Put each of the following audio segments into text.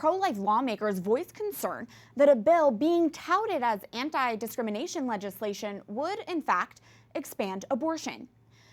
pro-life lawmakers voiced concern that a bill being touted as anti-discrimination legislation would, in fact, expand abortion.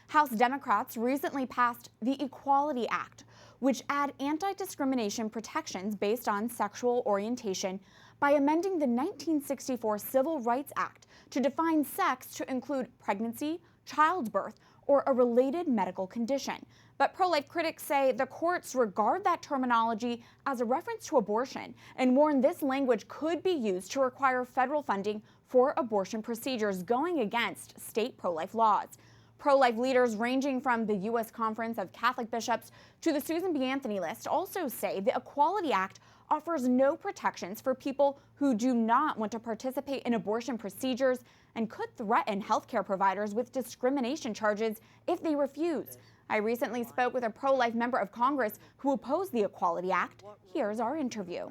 House Democrats recently passed the Equality Act, which add anti-discrimination protections based on sexual orientation by amending the 1964 Civil Rights Act to define sex to include pregnancy, childbirth, or a related medical condition. But pro-life critics say the courts regard that terminology as a reference to abortion and warn this language could be used to require federal funding for abortion procedures, going against state pro-life laws. Pro-life leaders ranging from the U.S. Conference of Catholic Bishops to the Susan B. Anthony list also say the Equality Act offers no protections for people who do not want to participate in abortion procedures and could threaten healthcare providers with discrimination charges if they refuse. I recently spoke with a pro-life member of Congress who opposed the Equality Act. Here's our interview.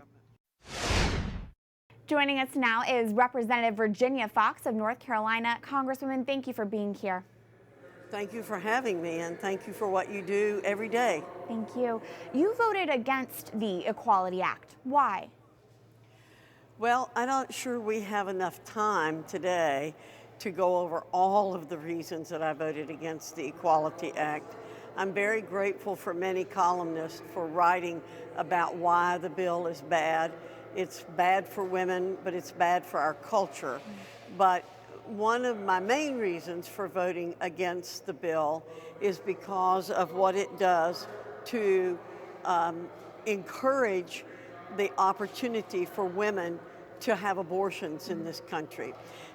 Joining us now is Representative Virginia Foxx of North Carolina. Congresswoman, thank you for being here. Thank you for having me, and thank you for what you do every day. Thank you. You voted against the Equality Act. Why? Well, I'm not sure we have enough time today to go over all of the reasons that I voted against the Equality Act. I'm very grateful for many columnists for writing about why the bill is bad. It's bad for women, but it's bad for our culture. But one of my main reasons for voting against the bill is because of what it does to encourage the opportunity for women to have abortions in this country.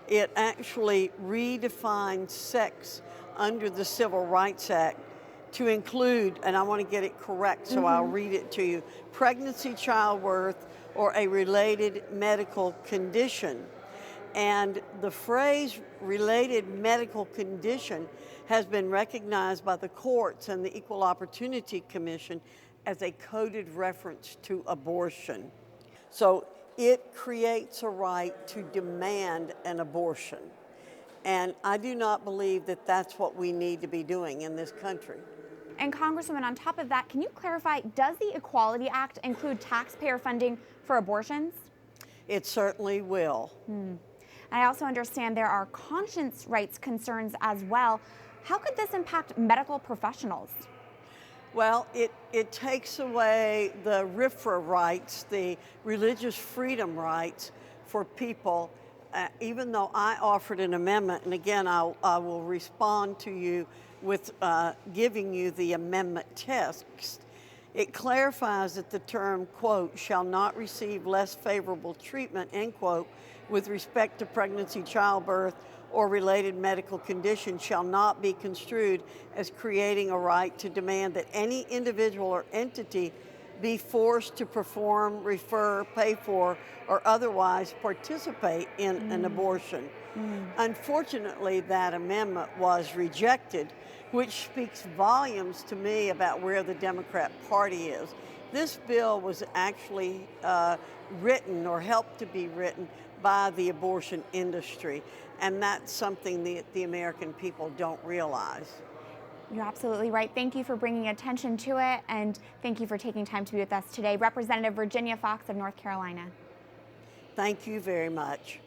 It actually redefines sex under the Civil Rights Act to include, and I want to get it correct, so I'll read it to you, pregnancy, childbirth, or a related medical condition. And the phrase related medical condition has been recognized by the courts and the Equal Opportunity Commission as a coded reference to abortion. So it creates a right to demand an abortion. And I do not believe that that's what we need to be doing in this country. And Congresswoman, on top of that, can you clarify, does the Equality Act include taxpayer funding for abortions? It certainly will. I also understand there are conscience rights concerns as well. How could this impact medical professionals? Well, it takes away the RFRA rights, the religious freedom rights for people, even though I offered an amendment, and again, I will respond to you with giving you the amendment text. It clarifies that the term, quote, shall not receive less favorable treatment, end quote, with respect to pregnancy, childbirth, or related medical condition shall not be construed as creating a right to demand that any individual or entity be forced to perform, refer, pay for, or otherwise participate in an abortion. Unfortunately, that amendment was rejected, which speaks volumes to me about where the Democrat Party is. This bill was actually written or helped to be written by the abortion industry, and that's something that the American people don't realize. You're absolutely right. Thank you for bringing attention to it, and thank you for taking time to be with us today. Representative Virginia Foxx of North Carolina. Thank you very much.